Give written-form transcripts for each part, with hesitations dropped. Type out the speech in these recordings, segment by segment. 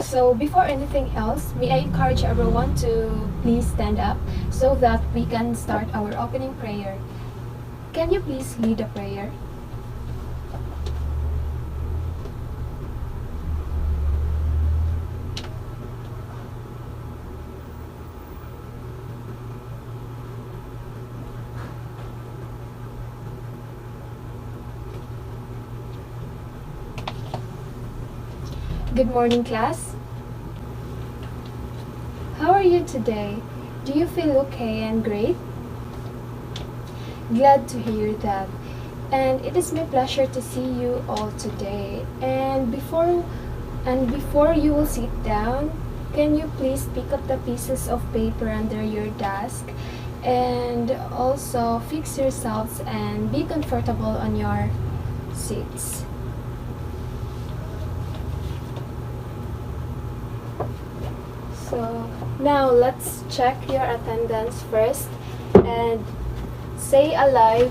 So before anything else, may I encourage everyone to please stand up so that we can start our opening prayer. Can you please lead a prayer? Good morning, class. How are you today? Do you feel okay and great? Glad to hear that. And it is my pleasure to see you all today. And before you will sit down, can you please pick up the pieces of paper under your desk and also fix yourselves and be comfortable on your seats. So now let's check your attendance first and say alive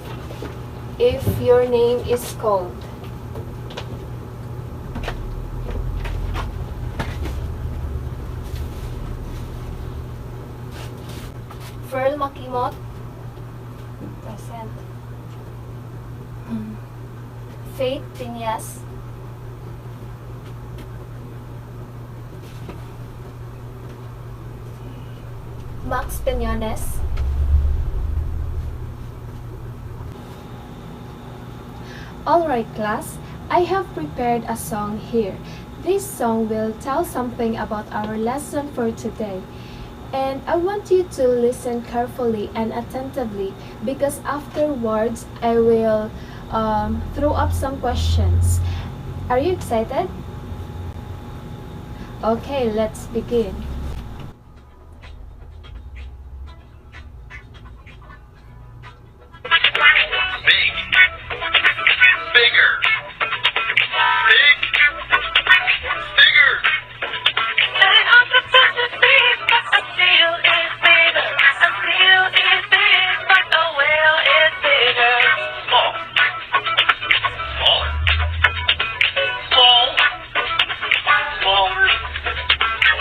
if your name is called. Ferl Makimot, present. Faith Piñas, Max Peñones, Alright class, I have prepared a song here. This song will tell something about our lesson for today. And I want you to listen carefully and attentively because afterwards I will throw up some questions. Are you excited? Okay, let's begin. Big. Bigger. Big. Bigger. And I'm supposed to be, but a seal is bigger. A seal is big, but a whale is bigger. Small. Smaller. Small. Smaller.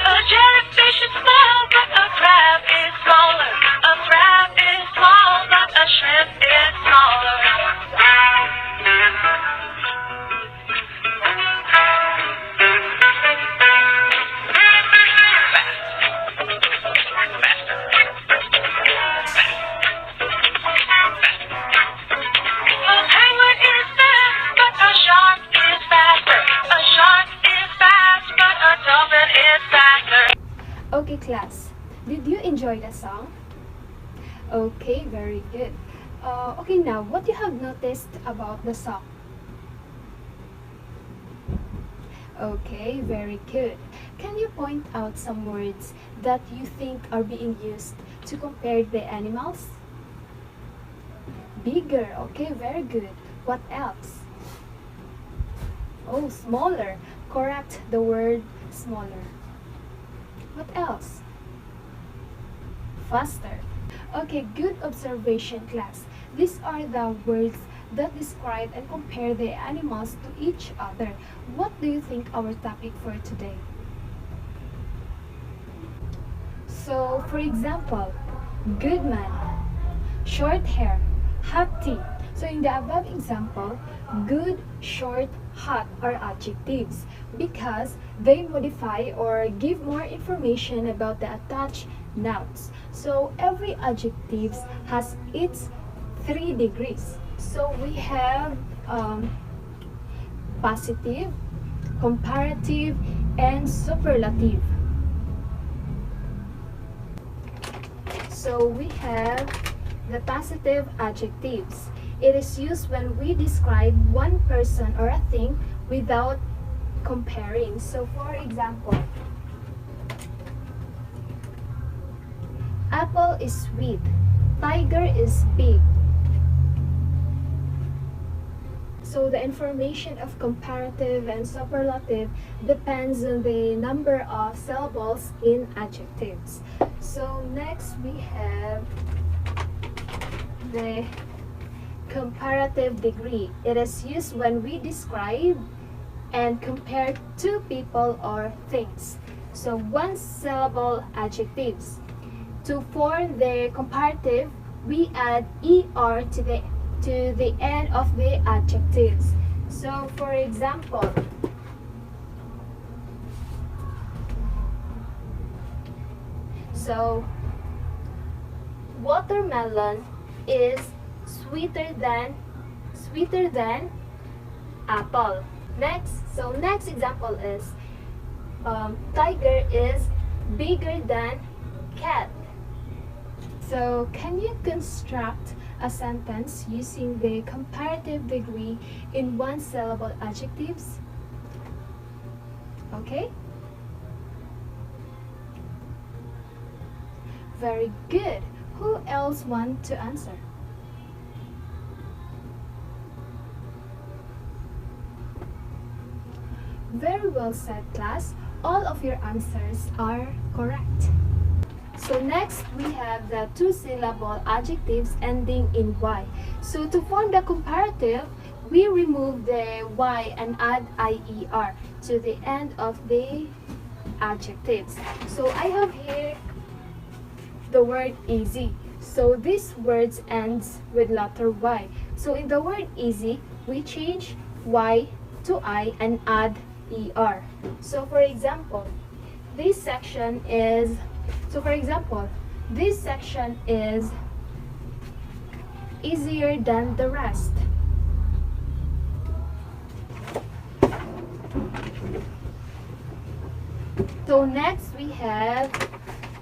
A jellyfish is small, but a crab is smaller. A crab is small, but a shrimp is smaller. A penguin is fast, but a shark is faster. A shark is fast, but a dolphin is faster. Okay class, did you enjoy the song? Okay, very good. Okay, now what you have noticed about the song? Okay, very good. Can you point out some words that you think are being used to compare the animals? Bigger, okay, very good. What else? Oh, smaller. Correct the word smaller. What else? Faster. Okay, good observation class. These are the words that describe and compare the animals to each other. What do you think our topic for today? So, for example, good man, short hair, hot tea. So in the above example, good, short, hot are adjectives because they modify or give more information about the attached nouns. So every adjective has its 3 degrees. So we have positive, comparative, and superlative. So we have the positive adjectives. It is used when we describe one person or a thing without comparing. So for example, apple is sweet, tiger is big. So the information of comparative and superlative depends on the number of syllables in adjectives. So next we have the comparative degree. It is used when we describe and compare two people or things. So one syllable adjectives. To form the comparative, we add er to the end of the adjectives. So for example, watermelon is sweeter than apple. Next example is tiger is bigger than cat. So can you construct a sentence using the comparative degree in one syllable adjectives? Okay? Very good. Who else want to answer? Very well said, class. All of your answers are correct. So next we have the two-syllable adjectives ending in y. So to form the comparative, we remove the y and add ier to the end of the adjectives. So I have here the word easy. So this word ends with letter y. So in the word easy, we change y to I and add er. So for example, this section is easier than the rest. So next we have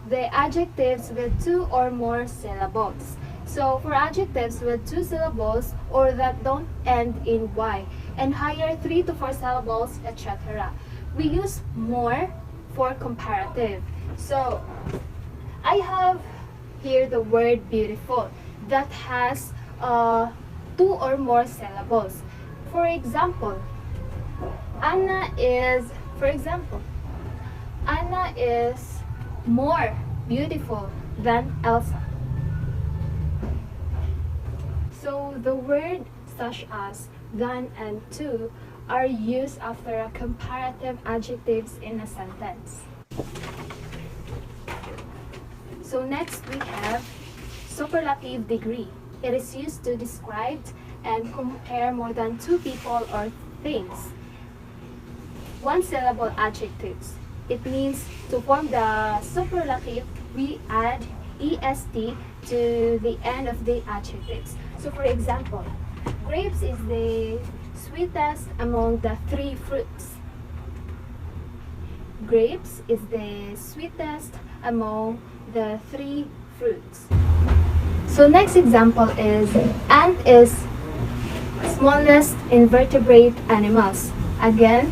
the adjectives with two or more syllables. So for adjectives with two syllables or that don't end in y and higher 3 to 4 syllables, etc., we use more for comparative. So I have here the word beautiful that has 2 or more syllables. For example, Anna is more beautiful than Elsa. So the word such as than and to are used after a comparative adjectives in a sentence. So next we have superlative degree. It is used to describe and compare more than two people or things. One syllable adjectives. It means to form the superlative, we add est to the end of the adjectives. So for example, grapes is the sweetest among the three fruits. Grapes is the sweetest among the three fruits. So next example is ant is smallest invertebrate animals. Again,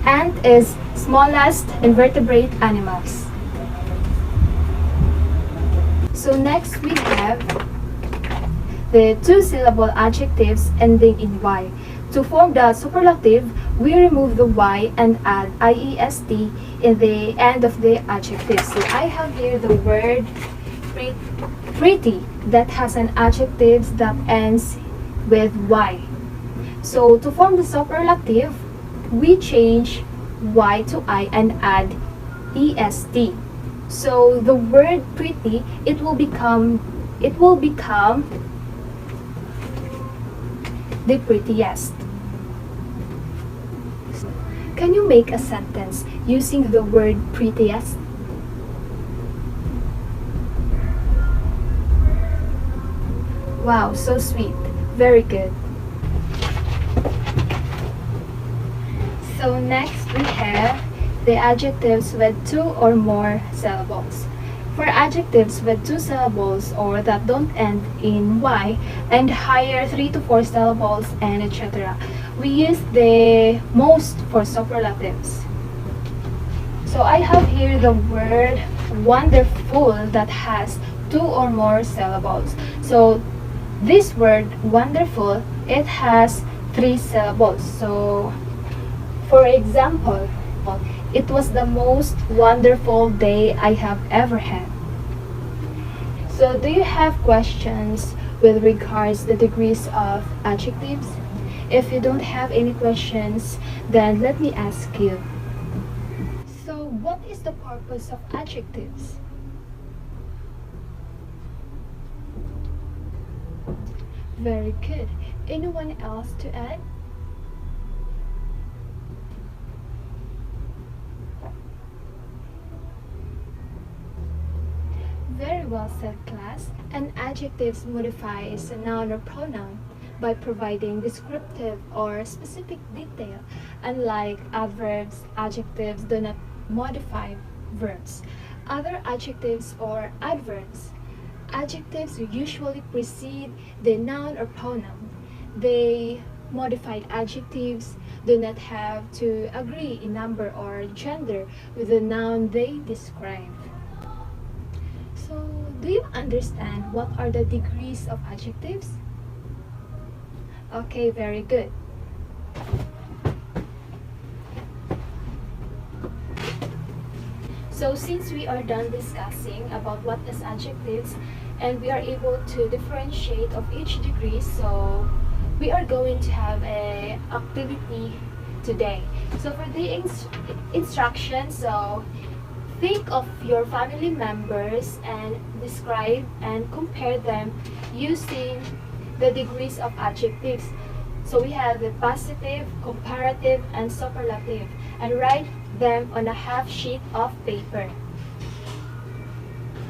ant is smallest invertebrate animals. So next we have the two-syllable adjectives ending in y. To form the superlative, we remove the y and add iest in the end of the adjective. So I have here the word pretty that has an adjective that ends with y. So to form the superlative, we change y to I and add est. So the word pretty, it will become the prettiest. Can you make a sentence using the word prettiest? Wow, so sweet. Very good. So next we have the adjectives with two or more syllables. For adjectives with two syllables or that don't end in y and higher 3 to 4 syllables and etc., we use the most for superlatives. So I have here the word wonderful that has 2 or more syllables. So this word wonderful, it has 3 syllables. So for example, it was the most wonderful day I have ever had. So do you have questions with regards to the degrees of adjectives? If you don't have any questions, then let me ask you. So, what is the purpose of adjectives? Very good. Anyone else to add? Very well said, class. An adjective modifies a noun or pronoun by providing descriptive or specific detail. Unlike adverbs, adjectives do not modify verbs. Other adjectives or adverbs. Adjectives usually precede the noun or pronoun. They modified adjectives do not have to agree in number or gender with the noun they describe. So, do you understand what are the degrees of adjectives? Okay, very good. So, since we are done discussing about what is adjectives and we are able to differentiate of each degree, so we are going to have a activity today. So, for the instructions, so think of your family members and describe and compare them using the degrees of adjectives. So we have the positive, comparative, and superlative, and write them on a half sheet of paper.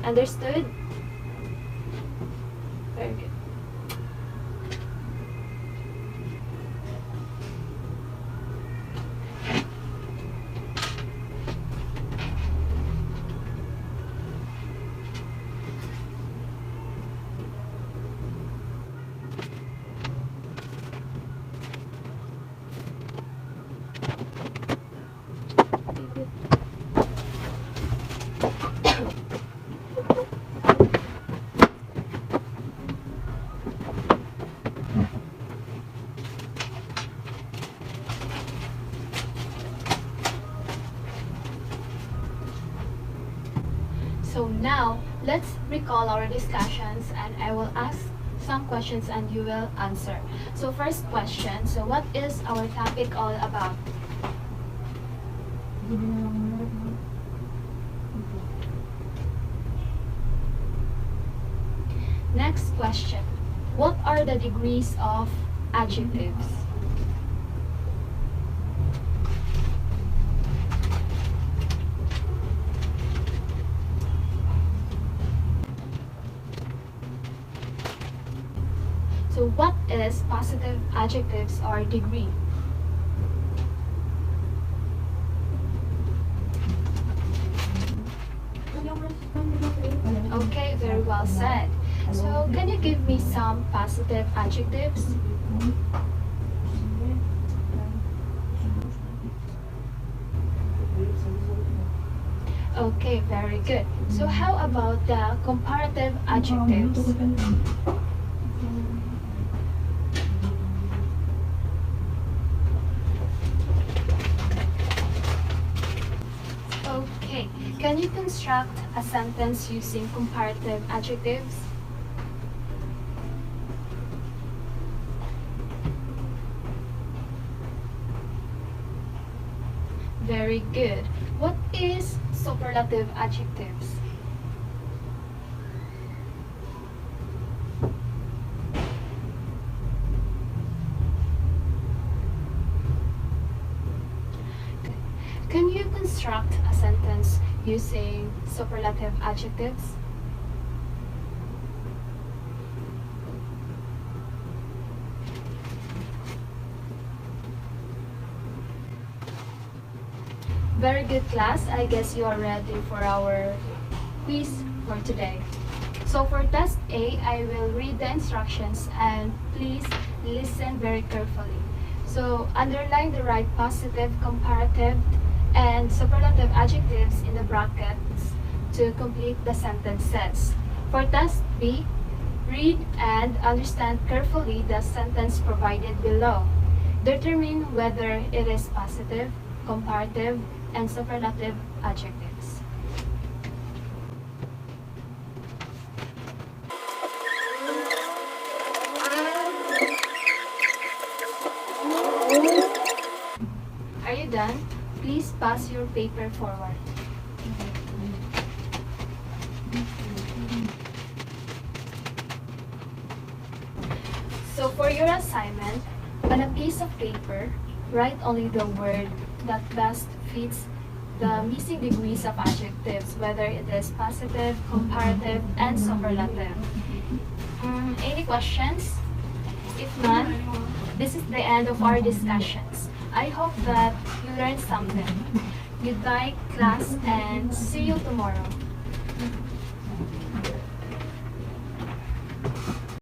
Understood? Very good. So now, let's recall our discussions and I will ask some questions and you will answer. So first question, so what is our topic all about? Next question, what are the degrees of adjectives? So what is positive adjectives or degree? Okay, very well said. So can you give me some positive adjectives? Okay, very good. So how about the comparative adjectives? Okay, can you construct a sentence using comparative adjectives? Very good. What is superlative adjectives? Can you construct a sentence using superlative adjectives? Very good, class. I guess you are ready for our quiz for today. So for test A, I will read the instructions and please listen very carefully. So underline the right positive, comparative, and superlative adjectives in the brackets to complete the sentences. For test B, read and understand carefully the sentence provided below. Determine whether it is positive, comparative, and superlative adjectives. pass your paper forward. So for your assignment, on a piece of paper, write only the word that best fits the missing degrees of adjectives, whether it is positive, comparative, and superlative. Any questions? If none, this is the end of our discussions. I hope that you learned something. Goodbye, class, and see you tomorrow.